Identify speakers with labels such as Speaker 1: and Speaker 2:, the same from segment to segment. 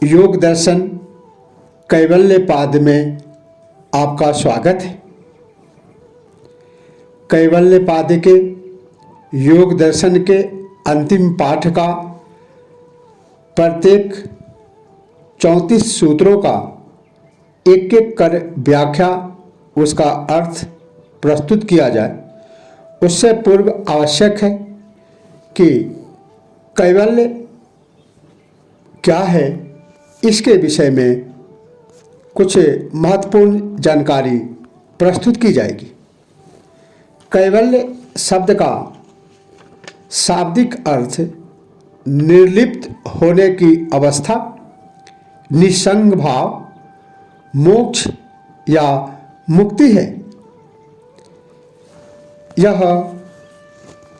Speaker 1: योग दर्शन कैवल्यपाद में आपका स्वागत है। कैवल्यपाद के योग दर्शन के अंतिम पाठ का प्रत्येक 34 सूत्रों का एक एक कर व्याख्या, उसका अर्थ प्रस्तुत किया जाए। उससे पूर्व आवश्यक है कि कैवल्य क्या है, इसके विषय में कुछ महत्वपूर्ण जानकारी प्रस्तुत की जाएगी। कैवल्य शब्द का शाब्दिक अर्थ निर्लिप्त होने की अवस्था, निसंग भाव, मोक्ष या मुक्ति है। यह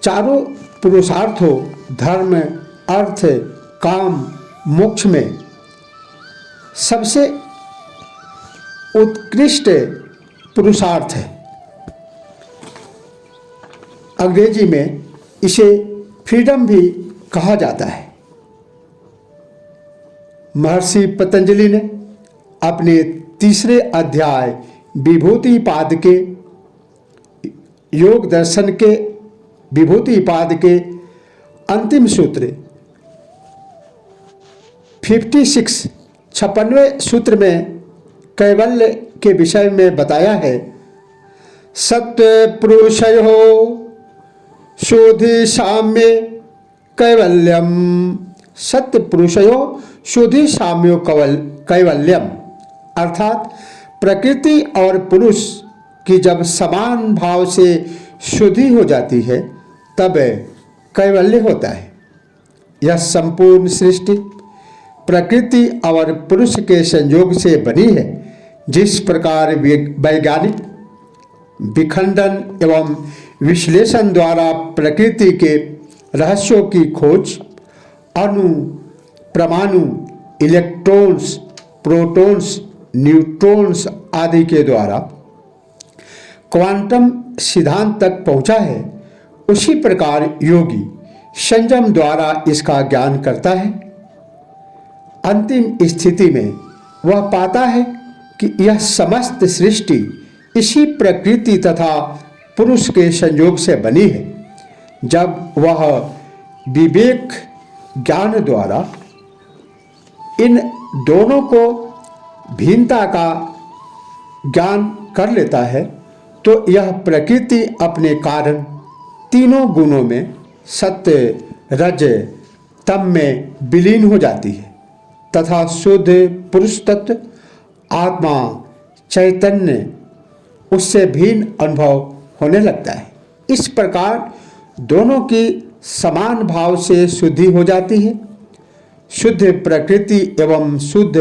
Speaker 1: चारों पुरुषार्थों धर्म, अर्थ, काम, मोक्ष में सबसे उत्कृष्ट पुरुषार्थ है। अंग्रेजी में इसे फ्रीडम भी कहा जाता है। महर्षि पतंजलि ने अपने तीसरे अध्याय विभूतिपाद के योग दर्शन के विभूतिपाद के अंतिम सूत्र 56वें सूत्र में कैवल्य के विषय में बताया है। सत्य पुरुषयो शोधि साम्य कैवल्यम। सत्य पुरुषयो शोधि साम्यो कैवल्यम, अर्थात प्रकृति और पुरुष की जब समान भाव से शुद्धि हो जाती है तब कैवल्य होता है। यह संपूर्ण सृष्टि प्रकृति और पुरुष के संयोग से बनी है। जिस प्रकार वैज्ञानिक विखंडन एवं विश्लेषण द्वारा प्रकृति के रहस्यों की खोज अणु, परमाणु, इलेक्ट्रॉन्स, प्रोटॉन्स, न्यूट्रॉन्स आदि के द्वारा क्वांटम सिद्धांत तक पहुंचा है, उसी प्रकार योगी संयम द्वारा इसका ज्ञान करता है। अंतिम स्थिति में वह पाता है कि यह समस्त सृष्टि इसी प्रकृति तथा पुरुष के संयोग से बनी है। जब वह विवेक ज्ञान द्वारा इन दोनों को भिन्नता का ज्ञान कर लेता है तो यह प्रकृति अपने कारण तीनों गुणों में सत्य, रज, तम में विलीन हो जाती है तथा शुद्ध पुरुष तत्व आत्मा चैतन्य उससे भिन्न अनुभव होने लगता है। इस प्रकार दोनों की समान भाव से शुद्धि हो जाती है। शुद्ध प्रकृति एवं शुद्ध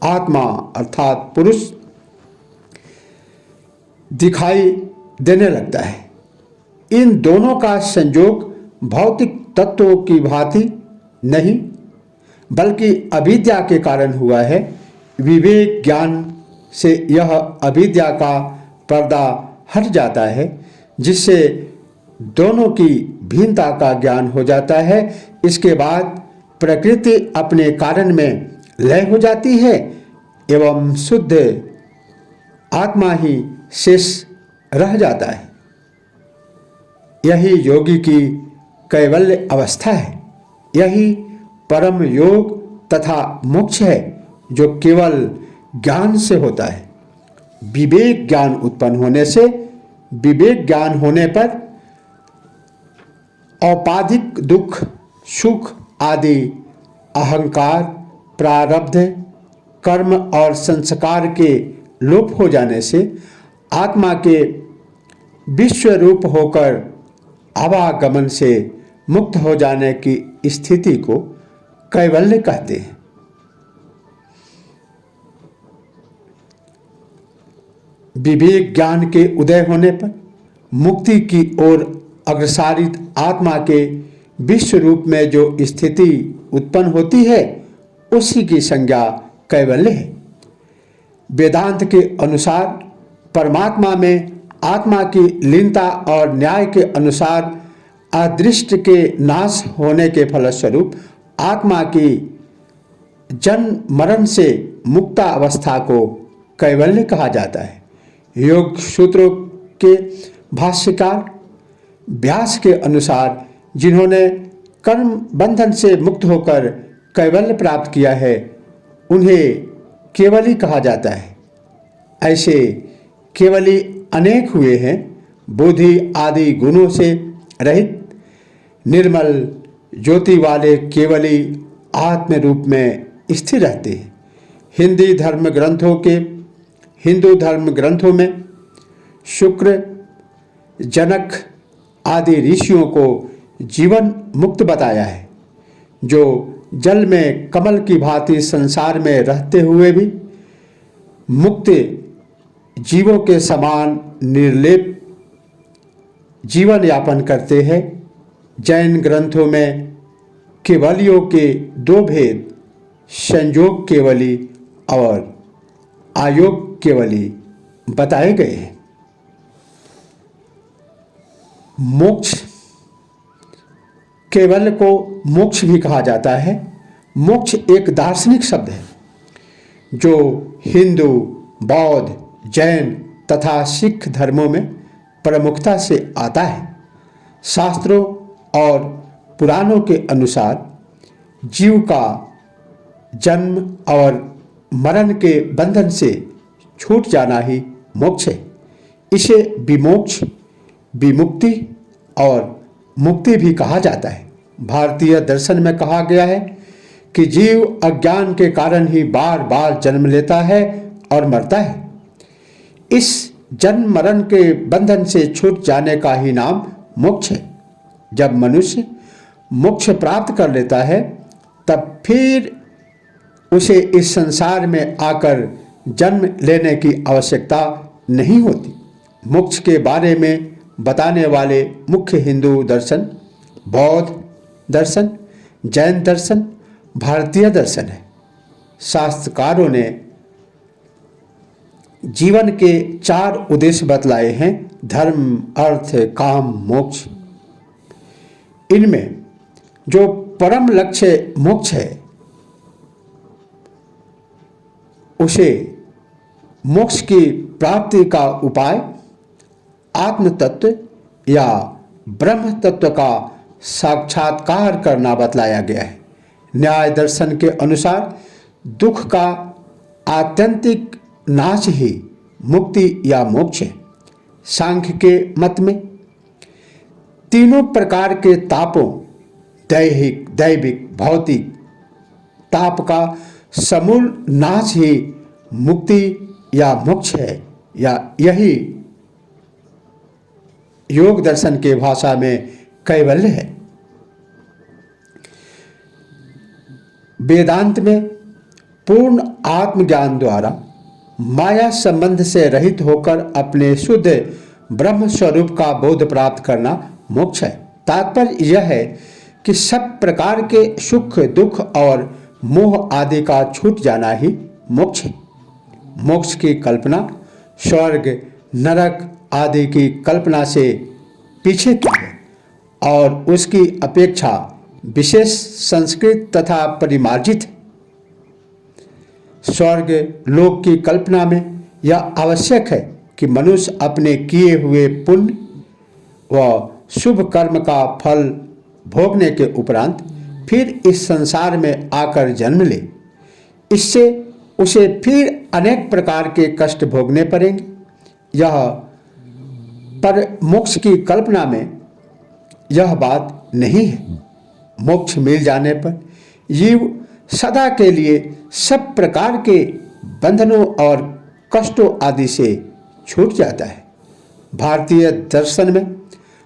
Speaker 1: आत्मा अर्थात पुरुष दिखाई देने लगता है। इन दोनों का संयोग भौतिक तत्वों की भांति नहीं बल्कि अविद्या के कारण हुआ है। विवेक ज्ञान से यह अविद्या का पर्दा हट जाता है, जिससे दोनों की भिन्नता का ज्ञान हो जाता है। इसके बाद प्रकृति अपने कारण में लय हो जाती है एवं शुद्ध आत्मा ही शेष रह जाता है। यही योगी की कैवल्य अवस्था है। यही परम योग तथा मोक्ष है जो केवल ज्ञान से होता है। विवेक ज्ञान उत्पन्न होने से, विवेक ज्ञान होने पर औपाधिक दुख, सुख आदि अहंकार, प्रारब्ध, कर्म और संस्कार के लोप हो जाने से आत्मा के विश्व रूप होकर आवागमन से मुक्त हो जाने की स्थिति को कैवल्य कहते हैं। विवेक ज्ञान के उदय होने पर मुक्ति की ओर अग्रसारित आत्मा के विश्व रूप में जो स्थिति उत्पन्न होती है उसी की संज्ञा कैवल्य है। वेदांत के अनुसार परमात्मा में आत्मा की लीनता और न्याय के अनुसार अदृष्ट के नाश होने के फलस्वरूप आत्मा की जन्म मरण से मुक्ता अवस्था को कैवल्य कहा जाता है। योग सूत्रों के भाष्यकार व्यास के अनुसार जिन्होंने कर्म बंधन से मुक्त होकर कैवल्य प्राप्त किया है उन्हें केवली कहा जाता है। ऐसे केवली अनेक हुए हैं। बुद्धि आदि गुणों से रहित निर्मल ज्योति वाले केवली आत्म रूप में स्थिर रहते हैं। हिंदू धर्म ग्रंथों में शुक्र, जनक आदि ऋषियों को जीवन मुक्त बताया है, जो जल में कमल की भांति संसार में रहते हुए भी मुक्त जीवों के समान निर्लेप जीवन यापन करते हैं। जैन ग्रंथों में केवलियों के दो भेद, संयोग केवली और आयोग केवली बताए गए हैं। मोक्ष, केवल को मोक्ष भी कहा जाता है। मोक्ष एक दार्शनिक शब्द है जो हिंदू, बौद्ध, जैन तथा सिख धर्मों में प्रमुखता से आता है। शास्त्रों और पुराणों के अनुसार जीव का जन्म और मरण के बंधन से छूट जाना ही मोक्ष है। इसे विमोक्ष, विमुक्ति और मुक्ति भी कहा जाता है। भारतीय दर्शन में कहा गया है कि जीव अज्ञान के कारण ही बार बार जन्म लेता है और मरता है। इस जन्म मरण के बंधन से छूट जाने का ही नाम मोक्ष है। जब मनुष्य मोक्ष प्राप्त कर लेता है तब फिर उसे इस संसार में आकर जन्म लेने की आवश्यकता नहीं होती। मोक्ष के बारे में बताने वाले मुख्य हिंदू दर्शन बौद्ध दर्शन, जैन दर्शन, भारतीय दर्शन है। शास्त्रकारों ने जीवन के 4 उद्देश्य बतलाए हैं: धर्म, अर्थ, काम, मोक्ष। इनमें जो परम लक्ष्य मोक्ष है उसे मोक्ष की प्राप्ति का उपाय आत्म तत्व या ब्रह्म तत्व का साक्षात्कार करना बतलाया गया है। न्याय दर्शन के अनुसार दुख का आत्यंतिक नाश ही मुक्ति या मोक्ष है। सांख्य के मत में तीनों प्रकार के तापों, दैहिक, दैविक, भौतिक ताप का समूल नाश ही मुक्ति या मोक्ष है, या यही योग दर्शन के भाषा में कैवल्य है। वेदांत में पूर्ण आत्मज्ञान द्वारा माया संबंध से रहित होकर अपने शुद्ध ब्रह्म स्वरूप का बोध प्राप्त करना मोक्ष है। तात्पर्य यह है कि सब प्रकार के सुख, दुख और मोह आदि का छूट जाना ही मोक्ष है। मोक्ष की कल्पना स्वर्ग, नरक आदि की कल्पना से पीछे की है और उसकी अपेक्षा विशेष संस्कृत तथा परिमार्जित है। स्वर्ग लोक की कल्पना में यह आवश्यक है कि मनुष्य अपने किए हुए पुण्य व शुभ कर्म का फल भोगने के उपरांत फिर इस संसार में आकर जन्म ले। इससे उसे फिर अनेक प्रकार के कष्ट भोगने पड़ेंगे। यह पर मोक्ष की कल्पना में यह बात नहीं है। मोक्ष मिल जाने पर जीव सदा के लिए सब प्रकार के बंधनों और कष्टों आदि से छूट जाता है। भारतीय दर्शन में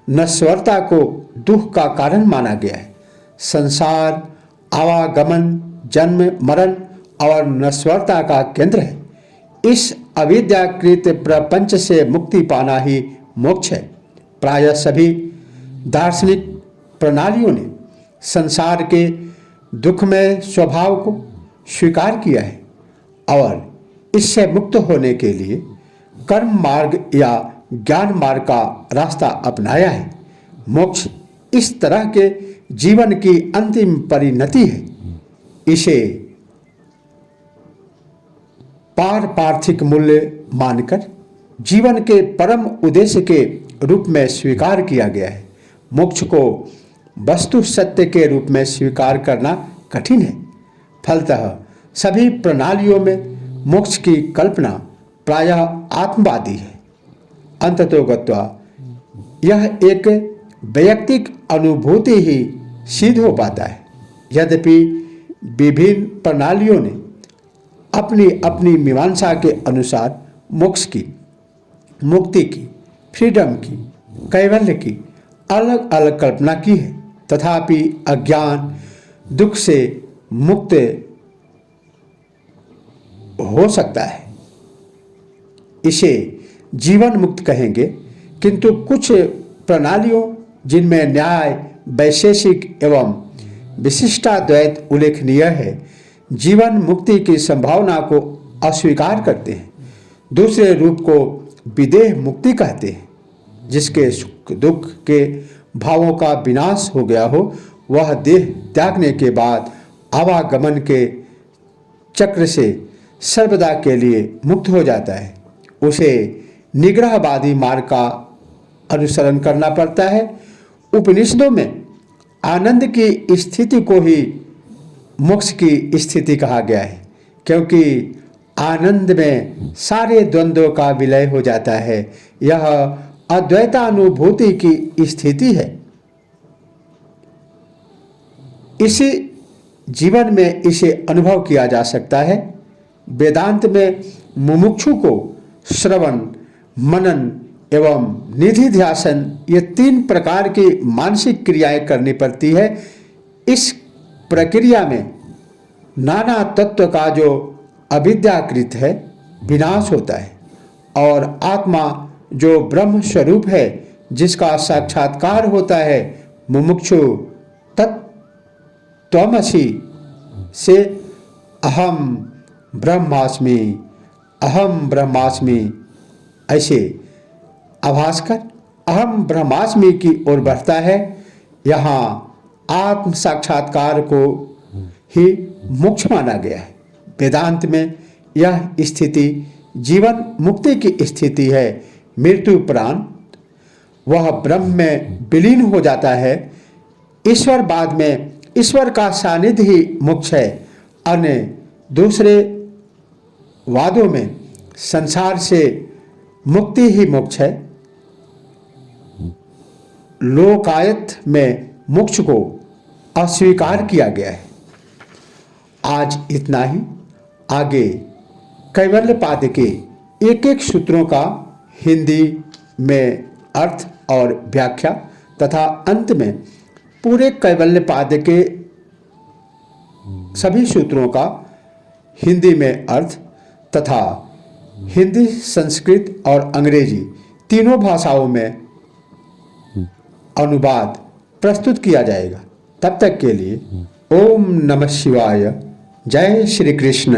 Speaker 1: नश्वरता को दुख का कारण माना गया है। संसार आवागमन, जन्म, मरण और नश्वरता का केंद्र है। इस अविद्याकृत प्रपंच से मुक्ति पाना ही मोक्ष है। प्रायः सभी दार्शनिक प्रणालियों ने संसार के दुखमय स्वभाव को स्वीकार किया है और इससे मुक्त होने के लिए कर्म मार्ग या ज्ञान मार्ग का रास्ता अपनाया है। मोक्ष इस तरह के जीवन की अंतिम परिणति है। इसे पारमार्थिक मूल्य मानकर जीवन के परम उद्देश्य के रूप में स्वीकार किया गया है। मोक्ष को वस्तु सत्य के रूप में स्वीकार करना कठिन है। फलतः सभी प्रणालियों में मोक्ष की कल्पना प्रायः आत्मवादी है। अंततोगत्वा यह एक वैयक्तिक अनुभूति ही सिद्ध हो पाता है। यद्यपि विभिन्न प्रणालियों ने अपनी अपनी मीमांसा के अनुसार मोक्ष की, मुक्ति की, फ्रीडम की, कैवल्य की अलग अलग कल्पना की है, तथापि अज्ञान दुख से मुक्त हो सकता है। इसे जीवन मुक्त कहेंगे, किंतु कुछ प्रणालियों जिनमें न्याय, वैशेषिक एवं विशिष्टाद्वैत उल्लेखनीय है, जीवन मुक्ति की संभावना को अस्वीकार करते हैं। दूसरे रूप को विदेह मुक्ति कहते हैं, जिसके सुख दुख के भावों का विनाश हो गया हो, वह देह त्यागने के बाद आवागमन के चक्र से सर्वदा के लिए मुक्त हो जाता है। उसे निग्रहवादी मार्ग का अनुसरण करना पड़ता है। उपनिषदों में आनंद की स्थिति को ही मोक्ष की स्थिति कहा गया है, क्योंकि आनंद में सारे द्वंद्वों का विलय हो जाता है। यह अद्वैतानुभूति की स्थिति है। इसी जीवन में इसे अनुभव किया जा सकता है। वेदांत में मुमुक्षु को श्रवण, मनन एवं निधिध्यासन ये 3 प्रकार की मानसिक क्रियाएं करनी पड़ती है। इस प्रक्रिया में नाना तत्व का जो अविद्याकृत है विनाश होता है, और आत्मा जो ब्रह्म स्वरूप है, जिसका साक्षात्कार होता है, मुमुक्षु तत्त्वमसि से अहम ब्रह्मास्मि, अहम ब्रह्मास्मि ऐसे आभास कर अहम ब्रह्मास्मि की ओर बढ़ता है। यहाँ आत्म साक्षात्कार को ही मोक्ष माना गया है। वेदांत में यह स्थिति जीवन मुक्ति की स्थिति है। मृत्यु उपरांत वह ब्रह्म में विलीन हो जाता है। ईश्वर बाद में ईश्वर का सानिध्य ही मोक्ष है। अन्य दूसरे वादों में संसार से मुक्ति ही मोक्ष है। लोकायत में मोक्ष को अस्वीकार किया गया है। आज इतना ही। आगे कैवल्यपाद के एक एक सूत्रों का हिंदी में अर्थ और व्याख्या तथा अंत में पूरे कैवल्यपाद के सभी सूत्रों का हिंदी में अर्थ तथा हिंदी, संस्कृत और अंग्रेजी तीनों भाषाओं में अनुवाद प्रस्तुत किया जाएगा। तब तक के लिए ओम नमः शिवाय। जय श्री कृष्ण।